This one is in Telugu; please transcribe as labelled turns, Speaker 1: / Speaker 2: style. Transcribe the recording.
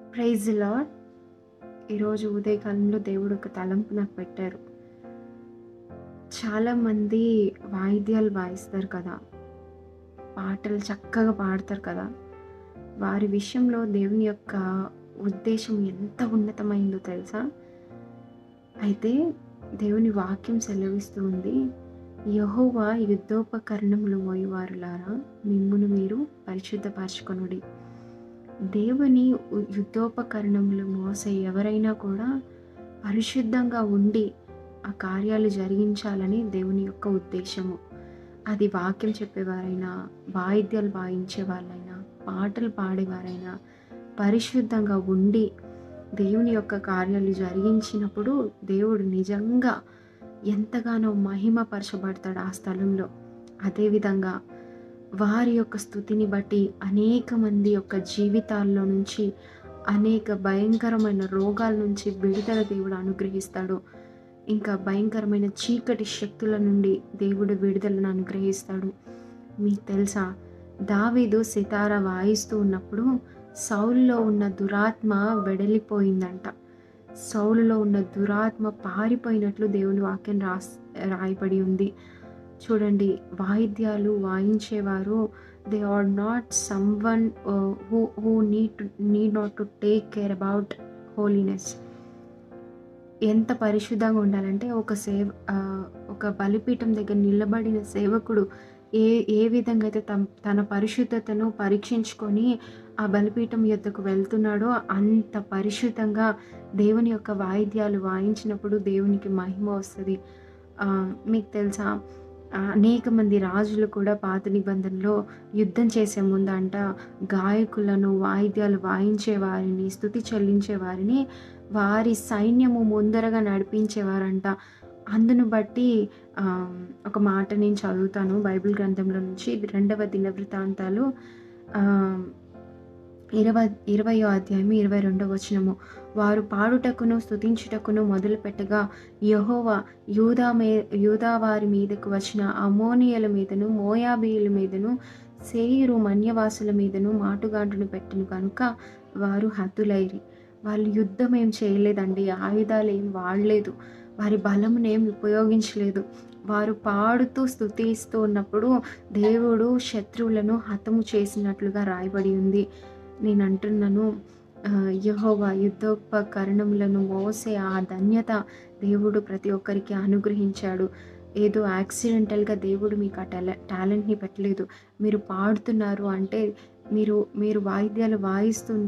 Speaker 1: Praise the lord. ఈరోజు ఉదయకాలంలో దేవుడు ఒక తలంపు నాకు పెట్టారు. చాలామంది వాయిద్యాలు వాయిస్తారు కదా! పాటలు చక్కగా పాడతారు కదా! వారి విషయంలో దేవుని యొక్క ఉద్దేశం ఎంత ఉన్నతమైందో తెలుసా? అయితే దేవుని వాక్యం సెలవిస్తూ ఉంది. యెహోవా యుద్ధోపకరణములు మోయువారులారా మిమ్మును మీరు పరిశుద్ధపరచుకొనుడి. దేవుని యుద్ధోపకరణములు మోసే ఎవరైనా కూడా పరిశుద్ధంగా ఉండి ఆ కార్యాలు జరిగించాలని దేవుని యొక్క ఉద్దేశము. అది వాక్యం చెప్పేవారైనా, వాయిద్యాలు వాయించే వాళ్ళైనా, పాటలు పాడేవారైనా పరిశుద్ధంగా ఉండి దేవుని యొక్క కార్యాలు జరిగించినప్పుడు దేవుడు నిజంగా ఎంతగానో మహిమపరచబడతాడు ఆ స్థలంలో. అదేవిధంగా వారి యొక్క స్తుతిని బట్టి అనేక మంది యొక్క జీవితాల్లో నుంచి అనేక భయంకరమైన రోగాల నుంచి విడుదల దేవుడు అనుగ్రహిస్తాడు. ఇంకా భయంకరమైన చీకటి శక్తుల నుండి దేవుడు విడుదలను అనుగ్రహిస్తాడు. మీకు తెలుసా, దావీదు సితార వాయిస్తూ ఉన్నప్పుడు సౌలులో ఉన్న దురాత్మ వెడలిపోయిందంట. సౌలులో ఉన్న దురాత్మ పారిపోయినట్లు దేవుని వాక్యం రాయబడి ఉంది. చూడండి, వాయిద్యాలు వాయించేవారు they are not someone who need not to take care about holiness. ఎంత పరిశుద్ధంగా ఉండాలంటే ఒక బలిపీఠం దగ్గర నిలబడిన సేవకుడు ఏ ఏ విధంగా అయితే తన పరిశుద్ధతను పరీక్షించుకొని ఆ బలిపీఠం యొద్దకు వెళ్తున్నాడో అంత పరిశుద్ధంగా దేవుని యొక్క వాయిద్యాలు వాయించినప్పుడు దేవునికి మహిమ వస్తది. మీకు తెలుసా, అనేక మంది రాజులు కూడా పాత నిబంధనలో యుద్ధం చేసే ముందంట గాయకులను, వాయిద్యాలు వాయించే వారిని, స్తుతి చెల్లించే వారిని వారి సైన్యము ముందరగా నడిపించేవారంట. అందును బట్టి ఒక మాట నేను చదువుతాను బైబిల్ గ్రంథంలో నుంచి. ఇది 2వ దినవృత్తాంతాలు 20వ అధ్యాయము 22వ వచనము. వారు పాడుటకును స్తుతించుటకును మొదలుపెట్టగా యెహోవా యూదా వారి మీదకు వచ్చిన అమ్మోనీయుల మీదను, మోయాబీయుల మీదను, శేయీరు మన్యవాసుల మీదను మాటుగాండ్రును పెట్టెను కనుక వారు హతులైరి. వాళ్ళు యుద్ధం ఏం చేయలేదండి, ఆయుధాలు ఏం వాడలేదు, వారి బలమునేం ఉపయోగించలేదు. వారు పాడుతూ స్తుతిస్తూ ఉన్నప్పుడు దేవుడు శత్రువులను హతము చేసినట్లుగా రాయబడి ఉంది. నేను అంటున్నాను, యెహోవా యుద్ధోపకరణములను మోసే ఆ ధన్యత దేవుడు ప్రతి ఒక్కరికి అనుగ్రహించాడు. ఏదో యాక్సిడెంటల్‌గా దేవుడు మీకు ఆ టాలెంట్‌ని పెట్టలేదు. మీరు పాడుతున్నారు అంటే మీరు వాయిద్యాలు వాయిస్తూ